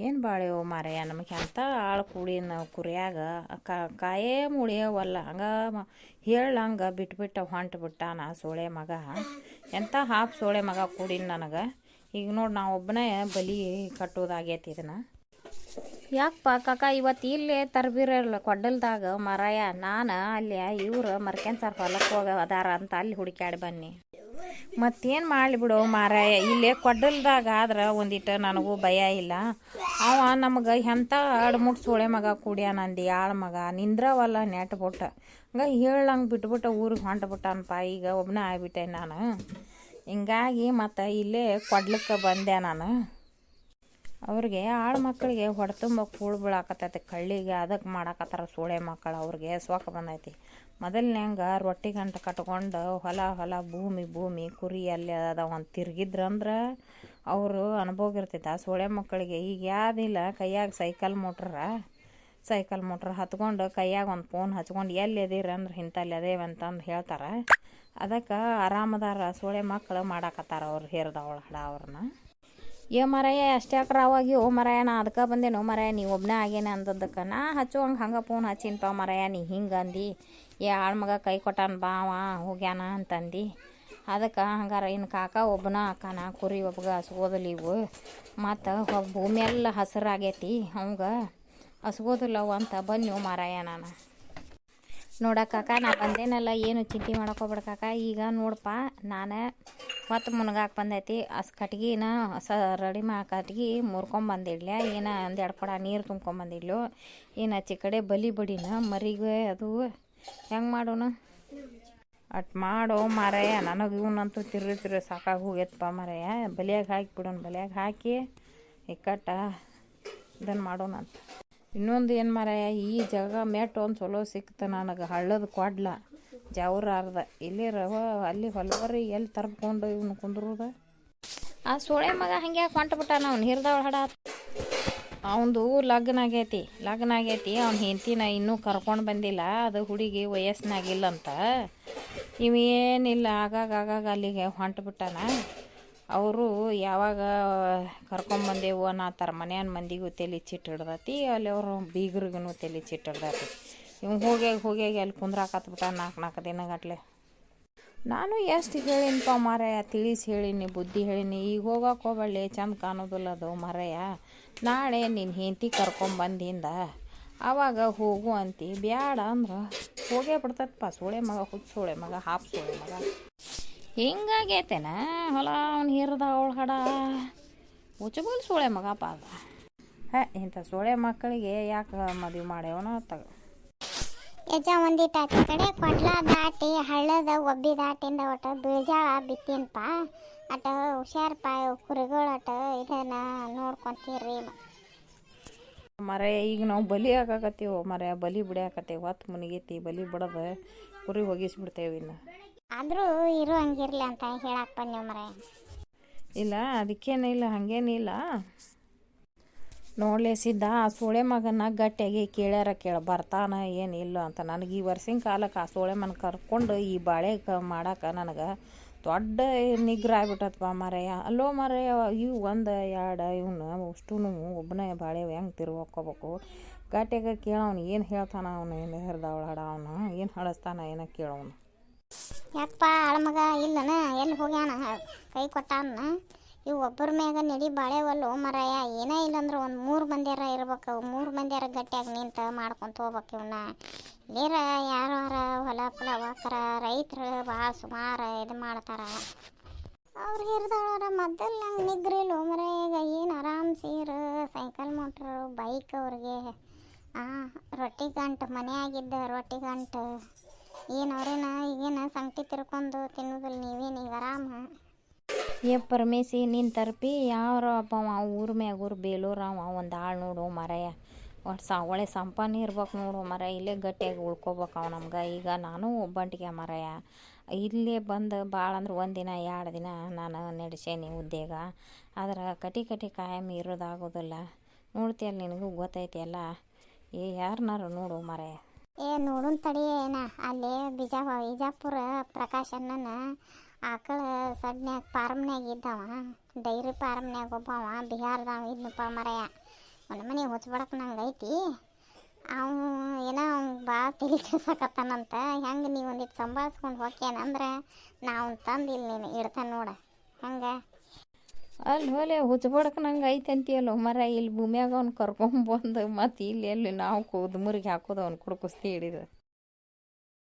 ಏನು ಬಾಳೆವು ಮಾರಯ್ಯ ನಮಗೆ ಎಂಥ ಆಳು ಕೂಡಿ ನಾವು ಕುರಿಯಾಗ ಕಾಯೇ ಮುಳಿಯವಲ್ಲ ಹಂಗೆ ಹೇಳಂಗೆ ಬಿಟ್ಬಿಟ್ಟು ಹೊಂಟ್ಬಿಟ್ಟಾನ ಸೋಳೆ ಮಗ. ಎಂಥ ಹಾಫ್ ಸೋಳೆ ಮಗ ಕೂಡಿನ ನನಗೆ. ಈಗ ನೋಡಿ ನಾವು ಒಬ್ಬನೇ ಬಲಿ ಕಟ್ಟೋದಾಗೈತಿ ಇದನ್ನು. ಯಾಕಪ್ಪ ಕಾಕ ಇವತ್ತು ಇಲ್ಲೇ ತರ್ಬಿರಲ್ಲ ಕೊಡ್ಡಲ್ದಾಗ ಮಾರಾಯ. ನಾನು ಅಲ್ಲಿ ಇವ್ರು ಮರ್ಕೆನ್ಸರ್ ಹೊಲಕ್ಕೆ ಹೋಗ ಅದಾರ ಅಂತ ಅಲ್ಲಿ ಹುಡುಕ್ಯಾಡಿ ಬನ್ನಿ. ಮತ್ತೇನು ಮಾಡಲಿ ಬಿಡು ಮಾರಾಯ, ಇಲ್ಲೇ ಕೊಡ್ಡಲ್ದಾಗ ಆದ್ರೆ ಒಂದಿಟ್ಟು ನನಗೂ ಭಯ ಇಲ್ಲ. ಅವ ನಮಗೆ ಎಂಥ ಅಡ್ಮುಟ್ಟು ಸೋಳೆ ಮಗ ಕೂಡ್ಯಾನಂದು ಆಳು ಮಗ ನಿಂದ್ರವಲ್ಲ ನೆಟ್ಬಿಟ್ಟು ಹಂಗೆ ಹೇಳಂಗೆ ಬಿಟ್ಬಿಟ್ಟು ಊರಿಗೆ ಹೊಂಟ್ಬಿಟ್ಟನಪ್ಪ. ಈಗ ಒಬ್ಬನೇ ಆಗ್ಬಿಟ್ಟೆ ನಾನು. ಹಿಂಗಾಗಿ ಮತ್ತು ಇಲ್ಲೇ ಕೊಡ್ಲಿಕ್ಕೆ ಬಂದೆ ನಾನು. ಅವ್ರಿಗೆ ಆಳು ಮಕ್ಕಳಿಗೆ ಹೊಡೆತುಂಬ ಕೂಳು ಬೀಳಾಕತ್ತೈತಿ ಕಳ್ಳಿಗೆ. ಅದಕ್ಕೆ ಮಾಡಾಕತ್ತಾರ ಸೋಳೆ ಮಕ್ಕಳು. ಅವ್ರಿಗೆ ಸೊಕ್ಕ ಬಂದೈತಿ. ಮೊದಲ್ನ್ಯಾಂಗ ರೊಟ್ಟಿ ಗಂಟು ಕಟ್ಕೊಂಡು ಹೊಲ ಭೂಮಿ ಕುರಿ ಅಲ್ಲಿ ಅದಾವ ಅಂತ ತಿರ್ಗಿದ್ರಂದ್ರೆ ಅವರು ಅನುಭವ ಇರ್ತೈತೆ. ಆ ಸೋಳೆ ಮಕ್ಕಳಿಗೆ ಈಗ ಯಾವುದಿಲ್ಲ, ಕೈಯಾಗ ಸೈಕಲ್ ಮೋಟ್ರ್ ಹತ್ಕೊಂಡು ಕೈಯಾಗ ಒಂದು ಫೋನ್ ಹಚ್ಕೊಂಡು ಎಲ್ಲಿ ಅದಿರ ಅಂದ್ರೆ ಇಂಥಲ್ಲಿ ಅದೇವೆ ಅಂತಂದು ಹೇಳ್ತಾರೆ. ಅದಕ್ಕೆ ಆರಾಮದಾರ ಸೋಳೆ ಮಕ್ಕಳು ಮಾಡಾಕತ್ತಾರ ಅವ್ರು ಹೇರ್ದವಳ ಹಡ ಅವ್ರನ್ನ. ಮರಾಯ ಅಷ್ಟೇ ಅಕ್ರಾವಾಗಿ ಮರಾಯ ನಾ ಅದಕ್ಕೆ ಬಂದೇನೋ ಮರಾಯ, ನೀವು ಒಬ್ಬನೇ ಆಗೇನೆ ಅಂದದ್ದಕ್ಕೆ ನಾ ಹಚ್ಚುವಂಗೆ ಹಂಗೆ ಫೋನ್ ಹಚ್ಚಿನಪ್ಪ ಮರಾಯ. ನೀ ಹಿಂಗೆ ಅಂದು ಆಳು ಮಗ ಕೈ ಕೊಟ್ಟಾನ ಬಾವ ಹೋಗ್ಯಾನ ಅಂತಂದು. ಅದಕ್ಕೆ ಹಂಗಾರ ಇನ್ನು ಕಾಕ ಒಬ್ಬನ ಅಕ್ಕನ ಕುರಿ ಒಬ್ಬಗ ಹಸ್ಗೋದಿಲ್ಲ ಇವು. ಮತ್ತು ಭೂಮಿ ಎಲ್ಲ ಹಸಿರಾಗೈತಿ ಅವಂಗೆ ಹಸ್ಗೋದಿಲ್ಲವು ಅಂತ ಬನ್ನಿ ಮಾರಾಯ ನಾನು. ನೋಡಕ್ಕಾಕ ನಾ ಬಂದೇನಲ್ಲ, ಏನು ಚಿಂತೆ ಮಾಡ್ಕೋಬೇಡ ಕಾಕ. ಈಗ ನೋಡಪ್ಪ ನಾನು ಹೊತ್ತು ಮುನ್ಗಾಕ ಬಂದೈತಿ. ಕಟ್ಗಿನ ರೆಡಿ ಕಟ್ಗಿ ಮುರ್ಕೊಂಬಂದಿಡ್ಲ, ಏನು ಒಂದೆರಡು ಕೊಡ ನೀರು ತುಂಬ್ಕೊಂಬಂದಿಡ್ಲು. ಏನು ಆಚೆ ಕಡೆ ಬಲಿ ಬಡಿನ ಮರಿಗೆ ಅದು ಹೆಂಗೆ ಮಾಡೋಣ ಅಟ್ ಮಾಡೋ ಮಾರಾಯ. ನನಗೆ ಇವನಂತೂ ತಿರ್ರಿ ಸಾಕಾಗಿ ಹೋಗ್ಯತ್ತಪ್ಪ ಮಾರಾಯ. ಬಲಿಯಾಗ ಹಾಕಿಬಿಡೋಣ, ಬಲಿಯಾಗ ಹಾಕಿ ಇಕ್ಕಟ್ಟ ಇದನ್ನು ಮಾಡೋಣ ಅಂತ. ಇನ್ನೊಂದು ಏನು ಮಾರಾಯ, ಈ ಜಾಗ ಮೆಟ್ಟು ಒಂದು ಚಲೋ ಸಿಕ್ತು ನನಗೆ. ಹಳ್ಳದ ಕೊಡ್ಲ ಜವ್ರ ಅರ್ಧ ಇಲ್ಲಿ ಅಲ್ಲಿ ಹೊಲವರಿ ಎಲ್ಲಿ ತರ್ಕೊಂಡು ಇವನು ಕುಂದ್ರದ. ಆ ಸೋಳೆ ಮಗ ಹಂಗೆ ಹೊಂಟ್ಬಿಟ್ಟ. ನಾವು ಹಿರ್ದವಳ ಹಡ ಅವನದು ಲಗ್ನ ಆಗೈತಿ. ಅವ್ನ ಹೆಂಡತಿನ ಇನ್ನೂ ಕರ್ಕೊಂಡು ಬಂದಿಲ್ಲ. ಅದು ಹುಡುಗಿ ವಯಸ್ಸಿನಾಗಿಲ್ಲಂತ. ಇವೇನಿಲ್ಲ ಆಗಾಗ ಅಲ್ಲಿಗೆ ಹೊಂಟ್ಬಿಟ್ಟಾನ. ಅವರು ಯಾವಾಗ ಕರ್ಕೊಂಬಂದೆವು ಅನ್ನತ್ತಾರ. ಮನೆಯನ್ ಮಂದಿಗೂ ತಲೆ ಚಿಟ್ಟು ಹಿಡ್ದತಿ, ಅಲ್ಲಿ ಅವರು ಬೀಗ್ರಿಗೂ ತಲೆ ಚಿಟ್ಟು ಹಿಡ್ದತಿ. ಇವ್ ಹೋಗ್ಯಾಗ ಅಲ್ಲಿ ಕುಂದ್ರಾಕತ್ಬಿಟ್ಟ 4 ದಿನಗಟ್ಲೆ. ನಾನು ಎಷ್ಟು ಹೇಳಿನಪ್ಪ ಮಾರಾಯ, ತಿಳಿಸಿ ಹೇಳಿನಿ, ಬುದ್ಧಿ ಹೇಳಿನಿ. ಈಗ ಹೋಗಕ್ಕೆ ಹೋಗಬಳ್ಳಿ, ಚಂದ ಕಾಣೋದಿಲ್ಲ ಅದು ಮಾರಾಯ. ನಾಳೆ ನಿನ್ನ ಹೆಂಡತಿ ಕರ್ಕೊಂಬಂದಿಂದ ಆವಾಗ ಹೋಗು ಅಂತಿ. ಬ್ಯಾಡ ಅಂದ್ರೆ ಹೋಗೇ ಬಿಡ್ತದಪ್ಪ ಸೋಳೆ ಮಗ. ಸೋಳೆ ಮಗ ಹಾಫ್ ಸೋಳೆ ಮಗ ಹಿಂಗಾಗೈತೇನ. ಹೊಲ ಅವ್ನು ಹಿರ್ದ ಅವಳ ಹಡ ಉಚ್ಚಬಲ್ ಸೋಳೆ ಮಗಪ್ಪ ಅದ. ಇಂಥ ಸೋಳೆ ಮಕ್ಕಳಿಗೆ ಯಾಕೆ ಮದುವೆ ಮಾಡ್ಯವನ ತಗ. ಒಂದಿಟ್ಟು ಆಚೆ ಕಡೆ ಕೊಡ್ಲ ದಾಟಿ ಹಳ್ಳದ ಒಬ್ಬಿ ದಾಟಿಂದ ಒಟ್ಟು ಬೀಜಾಳ ಬಿತ್ತೀನಪ್ಪ. ಅಟ ಹುಷಾರಪ್ಪ ಕುರಿಗಳು ಅಟ ಇದನ್ನ ನೋಡ್ಕೊಂತೀರಿ ಮರೆಯ. ಈಗ ನಾವು ಬಲಿ ಆಗಾಕತ್ತೀವಿ ಮರೆಯ, ಬಲಿ ಬಿಡಿಯಾಕತ್ತೇವೆ. ಹೊತ್ತು ಮುನಿಗೈತಿ ಬಲಿ ಬಿಡೋದು, ಕುರಿ ಒಗಿಸ್ಬಿಡ್ತೇವೆ. ಇನ್ನು ಆದರೂ ಇರೋ ಹಂಗಿರ್ಲಿ ಅಂತ ಹೇಳಕ್ಕೆ ಬಂದೆವು ಮರೆ. ಇಲ್ಲ ಅದಕ್ಕೇನಿಲ್ಲ, ಹಾಗೇನಿಲ್ಲ. ನೋಡ್ಲೆ ಸಿದ್ಧ ಆ ಸೋಳೆ ಮಗನ ಗಟ್ಟಿಯಾಗಿ ಕೇಳ್ಯಾರ ಬರ್ತಾನ ಏನಿಲ್ಲ ಅಂತ. ನನಗೆ ಈ ವರ್ಷಿನ ಕಾಲಕ್ಕೆ ಆ ಸೋಳೆ ಮನ ಕರ್ಕೊಂಡು ಈ ಬಾಳೆ ಮಾಡಕ್ಕೆ ನನಗೆ ದೊಡ್ಡ ನಿಗ್ರ ಆಗ್ಬಿಟ್ಟತ್ಪ ಮಾರಾಯ. ಅಲ್ಲೋ ಮಾರಾಯ, ಇವು 1 2 ಇವನು ಅಷ್ಟು ಒಬ್ಬನೇ ಬಾಳೆ ಹೆಂಗೆ ತಿರ್ವಾಕೋಬೇಕು. ಗಟ್ಟಿಯಾಗ ಕೇಳವನು ಏನು ಹೇಳ್ತಾನ. ಅವನು ಏನು ಹರಿದವಳ ಹಡ ಅವನು ಏನು ಹಳಸ್ತಾನ ಏನೋ ಕೇಳವನು. ಯಾಕಪ್ಪ ಆಳ್ಮಗ ಇಲ್ಲನ ಎಲ್ಲಿ ಹೋಗ್ಯಾನ ಕೈ ಕೊಟ್ಟಾನ. ಇವು ಒಬ್ಬರ ಮ್ಯಾಗ ನಡಿ ಬಾಳೆವಲ್ಲು ಮರಾಯ. ಏನೇ ಇಲ್ಲಂದ್ರೆ ಒಂದು 3 ಮಂದಿಯಾರ ಇರ್ಬೇಕು. 3 ಮಂದಿಯಾರ ಗಟ್ಟಿಯಾಗಿ ನಿಂತು ಮಾಡ್ಕೊತ ಹೋಗ್ಬೇಕು ಇವನ್ನ. ಇಲ್ಲಿರ ಯಾರು ಹೊಲ ಹೋಗ್ತಾರ ರೈತರು ಭಾಳ ಸುಮಾರು ಇದು ಮಾಡ್ತಾರ. ಅವ್ರು ಹಿರಿದವ್ರ ಮೊದಲು ನಂಗೆ ನಿಗ್ರಿಲ್ಲ ಮರಾಯ. ಈಗ ಏನು ಆರಾಮ್ ಸೀರು ಸೈಕಲ್ ಮೋಟ್ರು ಬೈಕ್ ಅವ್ರಿಗೆ. ರೊಟ್ಟಿ ಗಂಟು ಮನೆಯಾಗಿದ್ದ ರೊಟ್ಟಿ ಗಂಟು ಏನು ಅವ್ರೇನ ಈಗೇನು ಸಂಗತಿ ತಿರ್ಕೊಂಡು ತಿನ್ನೋದಿಲ್ಲ. ನೀವೇನು ಈಗ ಆರಾಮ. ಪರಮೇಶಿ ನಿನ್ನ ತರ್ಪಿ ಯಾರ ಅಪ್ಪವ ಊರ ಮ್ಯಾಗ ಊರು ಬೇಲೂರು ಅವ ಒಂದು ಆಳು ನೋಡು ಮರಾಯ. ಒಟ್ಟು ಒಳ್ಳೆ ಸಂಪಾದನೆ ಇರ್ಬೇಕು ನೋಡು ಮರಾಯ. ಇಲ್ಲೇ ಗಟ್ಟಿಯಾಗಿ ಉಳ್ಕೊಬೇಕು ಅವ ನಮ್ಗೆ. ಈಗ ನಾನು ಒಬ್ಬಂಟಿಗೆ ಮರಾಯ. ಇಲ್ಲೇ ಬಂದು ಭಾಳ ಅಂದ್ರೆ 1 ದಿನ 2 ದಿನ ನಾನು ನಡೆಸೇನಿ ಉದ್ಯೋಗ. ಆದ್ರೆ ಕಟಿ ಕಾಯಂ ಇರೋದಾಗೋದಿಲ್ಲ. ನೋಡ್ತೀಯಲ್ಲ, ನಿನಗೂ ಗೊತ್ತೈತಿ ಎಲ್ಲ. ಯಾರನ್ನಾರು ನೋಡು ಮರಾಯ. ನೋಡುನ್ ತಡಿ. ಏನ ಅಲ್ಲಿ ವಿಜಾಪುರ ಪ್ರಕಾಶ್ ಅಣ್ಣನ ಆಕಳ ಸಡ್ನ್ಯಾಗ ಫಾರ್ಮ್ನ್ಯಾಗ ಇದ್ದವ. ಡೈರಿ ಫಾರ್ಮ್ನ್ಯಾಗ ಒಬ್ಬವ ಬಿಹಾರದವ ಇದ್ನಪ್ಪ ಮರಾಯ. ಒಂದು ಮನೆ ಹೊಚ್ಬಡಕ್ಕೆ ನಂಗೆ ಐತಿ. ಅವನು ಏನೋ ಅವ್ನು ಭಾಳ ತಲೆ ಕೆಡ್ಸಕತ್ತಾನಂತ. ಹೆಂಗೆ ನೀವು ಒಂದಿಟ್ಟು ಸಂಭಾಳಿಸ್ಕೊಂಡು ಹೋಗ್ಯಾನಂದ್ರೆ ನಾವು ತಂದು ಇಲ್ಲಿ ನೀನು ಇಡ್ತಾನೆ ನೋಡ ಹಂಗೆ. ಅಲ್ಲಿ ಹೊಲೆ ಹುಚ್ಚಬಡಕ್ಕೆ ನಂಗೆ ಐತೆ ಅಂತೀಯಲ್ಲ ಮರ, ಇಲ್ಲಿ ಭೂಮಿಯಾಗ ಅವ್ನು ಕರ್ಕೊಂಬಂದು ಮತ್ತು ಇಲ್ಲಿ ಎಲ್ಲಿ ನಾವು ಮುರಿಗೆ ಹಾಕೋದು ಅವ್ನು ಕುಡ್ಕುಸ್ತಿ ಹಿಡಿದು